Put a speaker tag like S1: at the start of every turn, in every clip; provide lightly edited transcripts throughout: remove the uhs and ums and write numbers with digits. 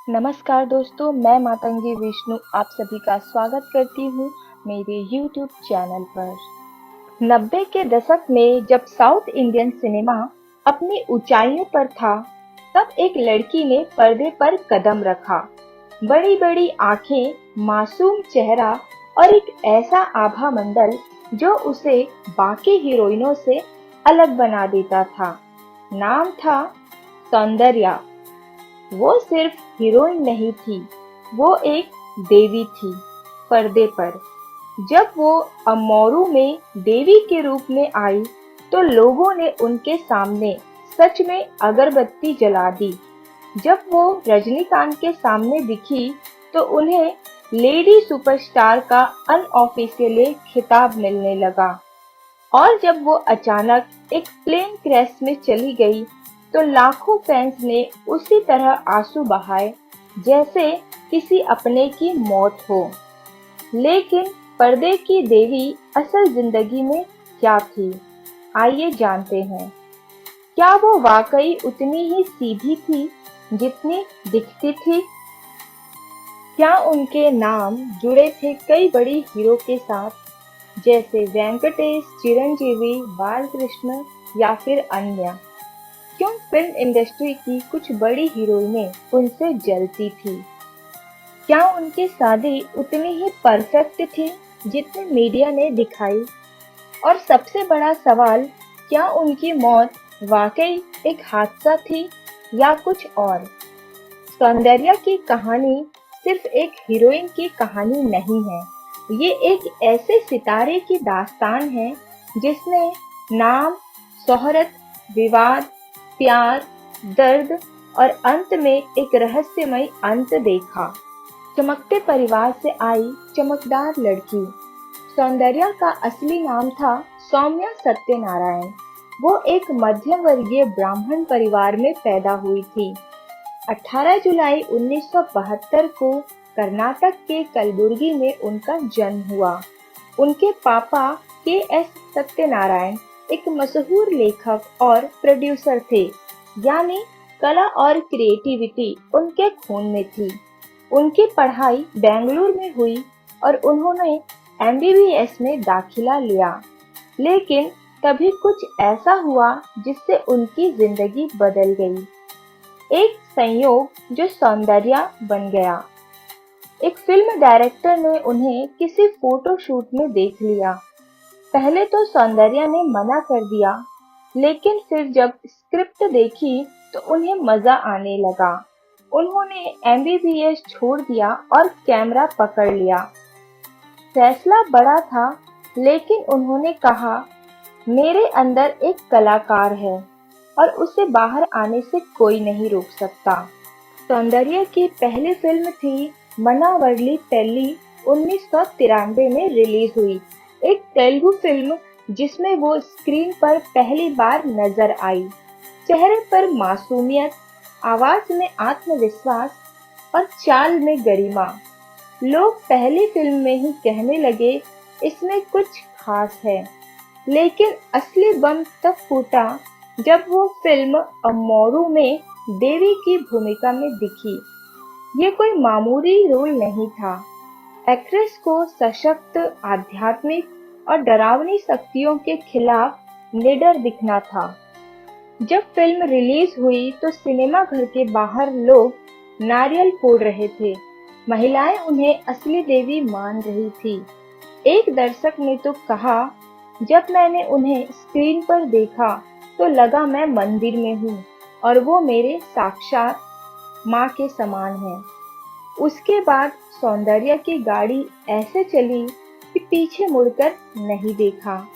S1: नमस्कार दोस्तों, मैं मातंगी विष्णु आप सभी का स्वागत करती हूँ मेरे YouTube चैनल पर। 90 के दशक में जब साउथ इंडियन सिनेमा अपनी ऊंचाइयों पर था, तब एक लड़की ने पर्दे पर कदम रखा। बड़ी-बड़ी आंखें, मासूम चेहरा और एक ऐसा आभा मंडल जो उसे बाकी हीरोइनों से अलग बना देता था। नाम था सौंदर्या। वो सिर्फ हीरोइन नहीं थी, वो एक देवी थी पर्दे पर। जब वो अमोरू में देवी के रूप में आई, तो लोगों ने उनके सामने सच में अगरबत्ती जला दी। जब वो रजनीकांत के सामने दिखी, तो उन्हें लेडी सुपरस्टार का अनऑफिशियली खिताब मिलने लगा। और जब वो अचानक एक प्लेन क्रैश में चली गई, तो लाखों फैंस ने उसी तरह आंसू बहाए जैसे किसी अपने की मौत हो। लेकिन पर्दे की देवी असल जिंदगी में क्या थी? आइए जानते हैं। क्या वो वाकई उतनी ही सीधी थी जितनी दिखती थी? क्या उनके नाम जुड़े थे कई बड़ी हीरो के साथ, जैसे वेंकटेश, चिरंजीवी, बालकृष्ण या फिर अन्य? क्यों फिल्म इंडस्ट्री की कुछ बड़ी हीरोइनें उनसे जलती थी? क्या उनकी शादी उतनी ही परफेक्ट थी जितनी मीडिया ने दिखाई? और सबसे बड़ा सवाल, क्या उनकी मौत वाकई एक हादसा थी या कुछ और? सौंदर्या की कहानी सिर्फ एक हीरोइन की कहानी नहीं है, ये एक ऐसे सितारे की दास्तान है जिसने नाम, शोहरत, विवाद, प्यार, दर्द और अंत में एक रहस्यमय अंत देखा। चमकते परिवार से आई चमकदार लड़की। सौंदर्या का असली नाम था सौम्या सत्यनारायण। वो एक मध्यम वर्गीय ब्राह्मण परिवार में पैदा हुई थी। 18 जुलाई 1972 को कर्नाटक के कलबुर्गी में उनका जन्म हुआ। उनके पापा के.एस. सत्यनारायण एक मशहूर लेखक और प्रोड्यूसर थे, यानी कला और क्रिएटिविटी उनके खून में थी। उनकी पढ़ाई बेंगलुरु में हुई और उन्होंने एमबीबीएस में दाखिला लिया। लेकिन तभी कुछ ऐसा हुआ जिससे उनकी जिंदगी बदल गई। एक संयोग जो सौंदर्या बन गया। एक फिल्म डायरेक्टर ने उन्हें किसी फोटो शूट में देख लिया। पहले तो सौंदर्या ने मना कर दिया, लेकिन फिर जब स्क्रिप्ट देखी तो उन्हें मजा आने लगा। उन्होंने एमबीबीएस छोड़ दिया और कैमरा पकड़ लिया। फैसला बड़ा था, लेकिन उन्होंने कहा, मेरे अंदर एक कलाकार है और उसे बाहर आने से कोई नहीं रोक सकता। सौंदर्या की पहली फिल्म थी मनावरली पेल्ली, 1993 में रिलीज हुई। एक तेलुगु फिल्म जिसमें वो स्क्रीन पर पहली बार नजर आई। चेहरे पर मासूमियत, आवाज में आत्मविश्वास और चाल में गरिमा। लोग पहली फिल्म में ही कहने लगे, इसमें कुछ खास है। लेकिन असली बम तब फूटा जब वो फिल्म अमोरू में देवी की भूमिका में दिखी। ये कोई मामूली रोल नहीं था। एक्ट्रेस को सशक्त, आध्यात्मिक और डरावनी शक्तियों के खिलाफ निडर दिखना था। जब फिल्म रिलीज हुई तो सिनेमा घर के बाहर लोग नारियल फोड़ रहे थे। महिलाएं उन्हें असली देवी मान रही थी। एक दर्शक ने तो कहा, जब मैंने उन्हें स्क्रीन पर देखा तो लगा मैं मंदिर में हूँ और वो मेरे साक्षात माँ के समान है। उसके बाद सौंदर्या की गाड़ी ऐसे चली कि पीछे मुड़कर नहीं देखा।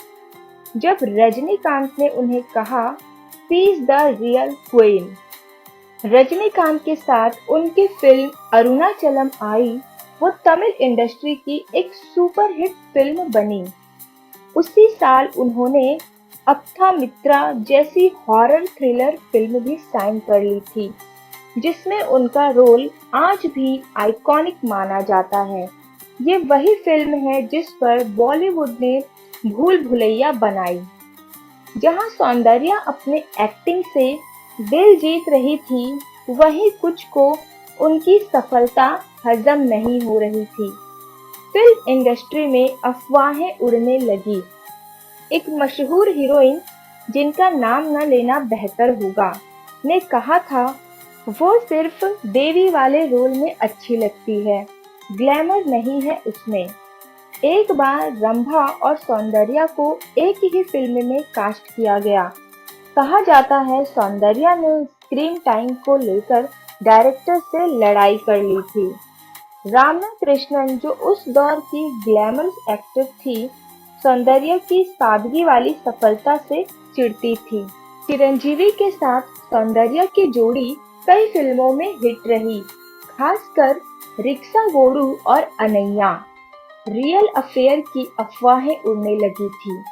S1: जब रजनीकांत ने उन्हें कहा, she is the real queen. Rajinikanth के साथ उनकी फिल्म अरुणाचलम आई। वो तमिल इंडस्ट्री की एक सुपरहिट फिल्म बनी। उसी साल उन्होंने अप्था मित्रा जैसी हॉरर थ्रिलर फिल्म भी साइन कर ली थी, जिसमें उनका रोल आज भी आइकॉनिक माना जाता है। ये वही फिल्म है जिस पर बॉलीवुड ने भूल भुलैया बनाई। जहां सौंदर्या अपने एक्टिंग से दिल जीत रही थी, वहीं कुछ को उनकी सफलता हजम नहीं हो रही थी। फिल्म इंडस्ट्री में अफवाहें उड़ने लगी। एक मशहूर हीरोइन, जिनका नाम न लेना बेहतर होगा, ने कहा था, वो सिर्फ देवी वाले रोल में अच्छी लगती है, ग्लैमर नहीं है उसमें। एक बार रंभा और सौंदर्या को एक ही फिल्म में कास्ट किया गया। कहा जाता है सौंदर्या ने स्क्रीन टाइम को लेकर डायरेक्टर से लड़ाई कर ली थी। रामना कृष्णन, जो उस दौर की ग्लैमरस एक्टर थी, सौंदर्या की सादगी वाली सफलता से चिढ़ती थी। चिरंजीवी के साथ सौंदर्या की जोड़ी कई फिल्मों में हिट रही, खासकर रिक्शा गोरू और अनैया। रियल अफेयर की अफवाहें उड़ने लगी थी।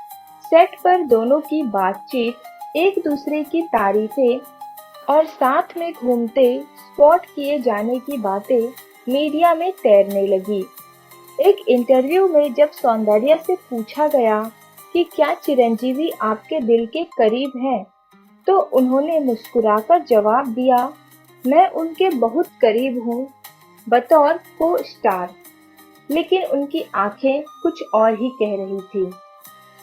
S1: सेट पर दोनों की बातचीत, एक दूसरे की तारीफें और साथ में घूमते स्पॉट किए जाने की बातें मीडिया में तैरने लगी। एक इंटरव्यू में जब सौंदर्या से पूछा गया कि क्या चिरंजीवी आपके दिल के करीब हैं, तो उन्होंने मुस्कुराकर जवाब दिया, मैं उनके बहुत करीब हूँ बतौर को स्टार। लेकिन उनकी आंखें कुछ और ही कह रही थी।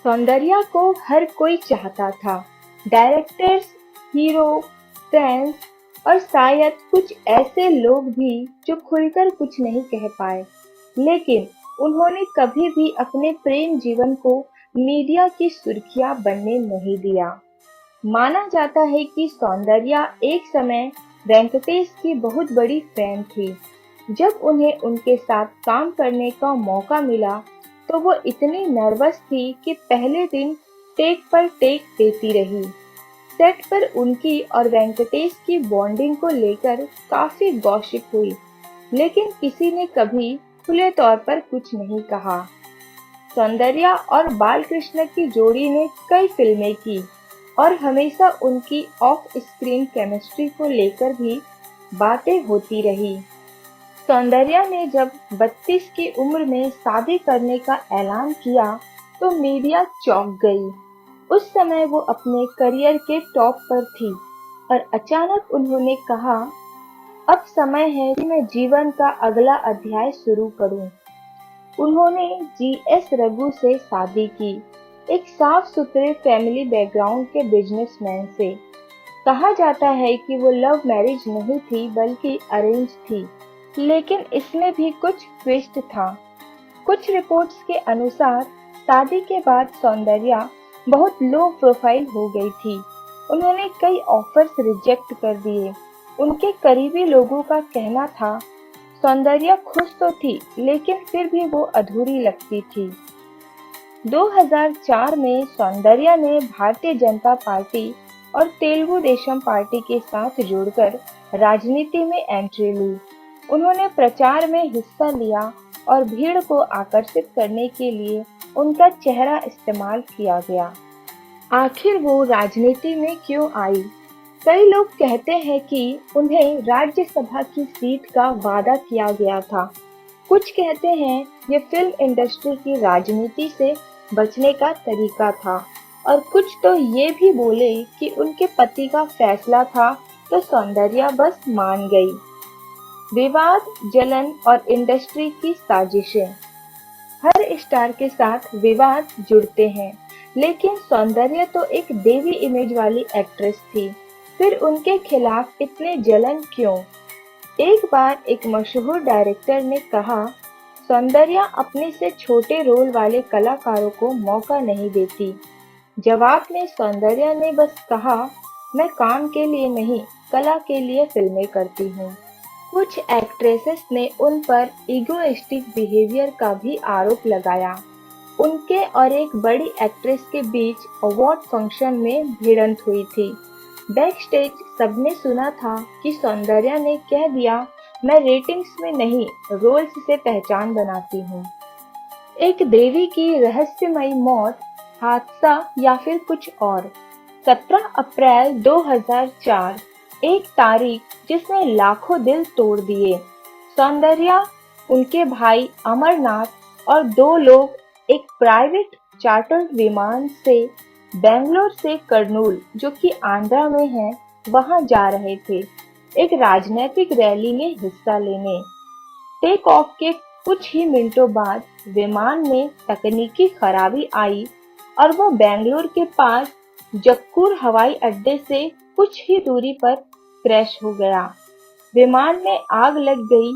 S1: सौंदर्या को हर कोई चाहता था, डायरेक्टर्स, हीरो, फैंस और शायद कुछ ऐसे लोग भी जो खुलकर कुछ नहीं कह पाए। लेकिन उन्होंने कभी भी अपने प्रेम जीवन को मीडिया की सुर्खियां बनने नहीं दिया। माना जाता है कि सौंदर्या एक समय वेंकटेश की बहुत बड़ी फैन थी। जब उन्हें उनके साथ काम करने का मौका मिला तो वो इतनी नर्वस थी कि पहले दिन टेक पर टेक देती रही। सेट पर उनकी और वेंकटेश की बॉन्डिंग को लेकर काफी गॉसिप हुई, लेकिन किसी ने कभी खुले तौर पर कुछ नहीं कहा। सौंदर्या और बालकृष्ण की जोड़ी ने कई फिल्में की और हमेशा उनकी ऑफ स्क्रीन केमिस्ट्री को लेकर भी बातें होती रही। सौंदर्या ने जब 32 की उम्र में शादी करने का ऐलान किया तो मीडिया चौंक गई। उस समय वो अपने करियर के टॉप पर थी और अचानक उन्होंने कहा, अब समय है कि मैं जीवन का अगला अध्याय शुरू करूं। उन्होंने जीएस रघु से शादी की, एक साफ सुथरे फैमिली बैकग्राउंड के बिजनेसमैन से। कहा जाता है कि वो लव मैरिज नहीं थी बल्कि अरेंज थी, लेकिन इसमें भी कुछ ट्विस्ट था। कुछ रिपोर्ट्स के अनुसार शादी के बाद सौंदर्या बहुत लो प्रोफाइल हो गई थी। उन्होंने कई ऑफर्स रिजेक्ट कर दिए। उनके करीबी लोगों का कहना था, सौंदर्या खुश तो थी लेकिन फिर भी वो अधूरी लगती थी। 2004 में सौंदर्या ने भारतीय जनता पार्टी और तेलुगु देशम पार्टी के साथ जुड़कर राजनीति में एंट्री ली। उन्होंने प्रचार में हिस्सा लिया और भीड़ को आकर्षित करने के लिए उनका चेहरा इस्तेमाल किया गया। आखिर वो राजनीति में क्यों आई? कई लोग कहते हैं कि उन्हें राज्यसभा की सीट का वादा किया गया था। कुछ कहते हैं ये फिल्म इंडस्ट्री की राजनीति से बचने का तरीका था और कुछ तो ये भी बोले कि उनके पति का फैसला था तो सौंदर्या बस मान गई। विवाद, जलन और इंडस्ट्री की साजिशें। हर स्टार के साथ विवाद जुड़ते हैं, लेकिन सौंदर्या तो एक देवी इमेज वाली एक्ट्रेस थी, फिर उनके खिलाफ इतने जलन क्यों? एक बार एक मशहूर डायरेक्टर ने कहा, सौंदर्या अपने से छोटे रोल वाले कलाकारों को मौका नहीं देती। जवाब में सौंदर्या ने बस कहा, मैं काम के लिए नहीं, कला के लिए फिल्में करती हूँ। कुछ एक्ट्रेसेस ने उन पर इगोइस्टिक बिहेवियर का भी आरोप लगाया। उनके और एक बड़ी एक्ट्रेस के बीच अवार्ड फंक्शन में भिड़ंत हुई थी। बैक स्टेज सबने सुना था कि सौंदर्या ने कह दिया, मैं रेटिंग्स में नहीं, रोल्स से पहचान बनाती हूँ। एक देवी की रहस्यमयी मौत, हादसा या फिर कुछ और। 17 अप्रैल 2004, एक तारीख जिसने लाखों दिल तोड़ दिए। सौंदर्या, उनके भाई अमरनाथ और 2 लोग एक प्राइवेट चार्टर्ड विमान से बेंगलोर से कर्नूल, जो कि आंध्रा में है, वहां जा रहे थे। एक राजनीतिक रैली में हिस्सा लेने। टेक ऑफ के कुछ ही मिनटों बाद विमान में तकनीकी खराबी आई और वो बेंगलुरु के पास जक्कूर हवाई अड्डे से कुछ ही दूरी पर क्रैश हो गया। विमान में आग लग गई,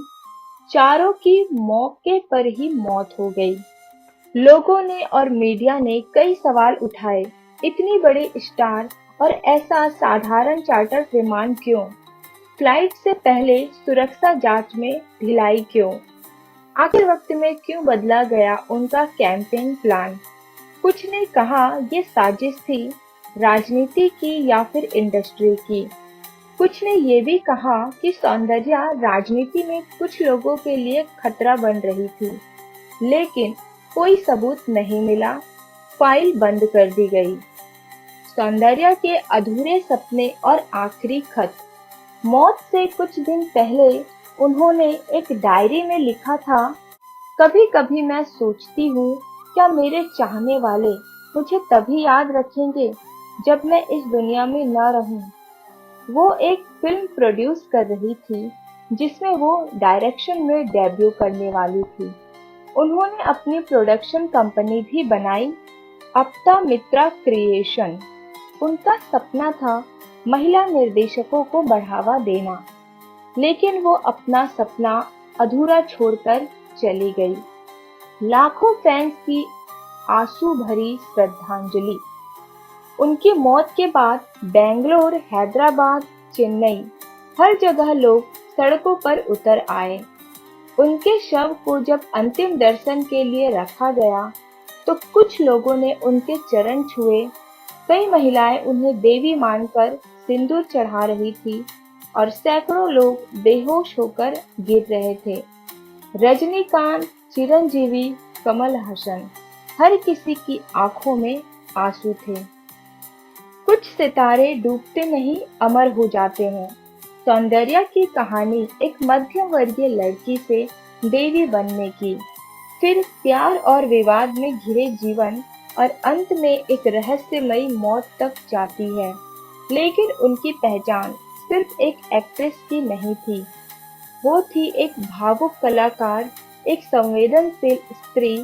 S1: चारों की मौके पर ही मौत हो गई। लोगों ने और मीडिया ने कई सवाल उठाए, इतनी बड़ी स्टार और ऐसा साधारण चार्टर विमान क्यों? फ्लाइट से पहले सुरक्षा जांच में ढिलाई क्यों? आखिर वक्त में क्यों बदला गया उनका कैंपेन प्लान? कुछ ने कहा ये साजिश थी, राजनीति की या फिर इंडस्ट्री की। कुछ ने ये भी कहा कि सौंदर्या राजनीति में कुछ लोगों के लिए खतरा बन रही थी, लेकिन कोई सबूत नहीं मिला, फाइल बंद कर दी गई। सौंदर्या के अधूरे सपने और आखिरी खत। मौत से कुछ दिन पहले उन्होंने एक डायरी में लिखा था, कभी कभी मैं सोचती हूँ क्या मेरे चाहने वाले मुझे तभी याद रखेंगे जब मैं इस दुनिया में न रहूं। वो एक फिल्म प्रोड्यूस कर रही थी जिसमें वो डायरेक्शन में डेब्यू करने वाली थी। उन्होंने अपनी प्रोडक्शन कंपनी भी बनाई, अपता मित्रा क्रिएशन। उनका सपना था महिला निर्देशकों को बढ़ावा देना, लेकिन वो अपना सपना अधूरा छोड़कर चली गई। लाखों फैंस की आंसू भरी श्रद्धांजलि। उनकी मौत के बाद बेंगलोर, हैदराबाद, चेन्नई, हर जगह लोग सड़कों पर उतर आए। उनके शव को जब अंतिम दर्शन के लिए रखा गया तो कुछ लोगों ने उनके चरण छुए, कई महिलाएं उन्हें देवी मानकर सिंदूर चढ़ा रही थी और सैकड़ों लोग बेहोश होकर गिर रहे थे। रजनीकांत, चिरंजीवी, कमल हसन, हर किसी की आंखों में आंसू थे। कुछ सितारे डूबते नहीं अमर हो जाते हैं। सौंदर्या की कहानी एक मध्यम वर्गीय लड़की से देवी बनने की, फिर प्यार और विवाद में घिरे जीवन और अंत में एक रहस्यमयी मौत तक जाती है। लेकिन उनकी पहचान सिर्फ एक एक्ट्रेस की नहीं थी, वो थी एक भावुक कलाकार, एक संवेदनशील स्त्री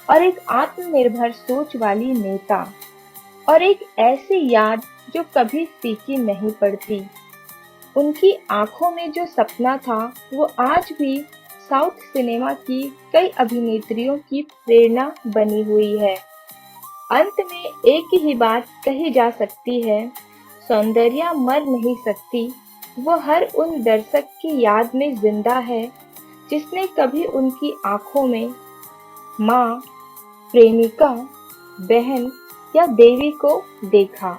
S1: और एक आत्मनिर्भर सोच वाली नेता, और एक ऐसी याद जो कभी फीकी नहीं पड़ती। उनकी आंखों में जो सपना था वो आज भी साउथ सिनेमा की कई अभिनेत्रियों की प्रेरणा बनी हुई है। अंत में एक ही बात कही जा सकती है, सौंदर्या मर नहीं सकती, वो हर उन दर्शक की याद में जिंदा है जिसने कभी उनकी आंखों में माँ, प्रेमिका, बहन या देवी को देखा।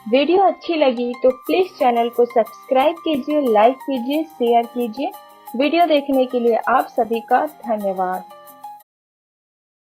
S1: वीडियो अच्छी लगी तो प्लीज चैनल को सब्सक्राइब कीजिए, लाइक कीजिए, शेयर कीजिए। वीडियो देखने के लिए आप सभी का धन्यवाद।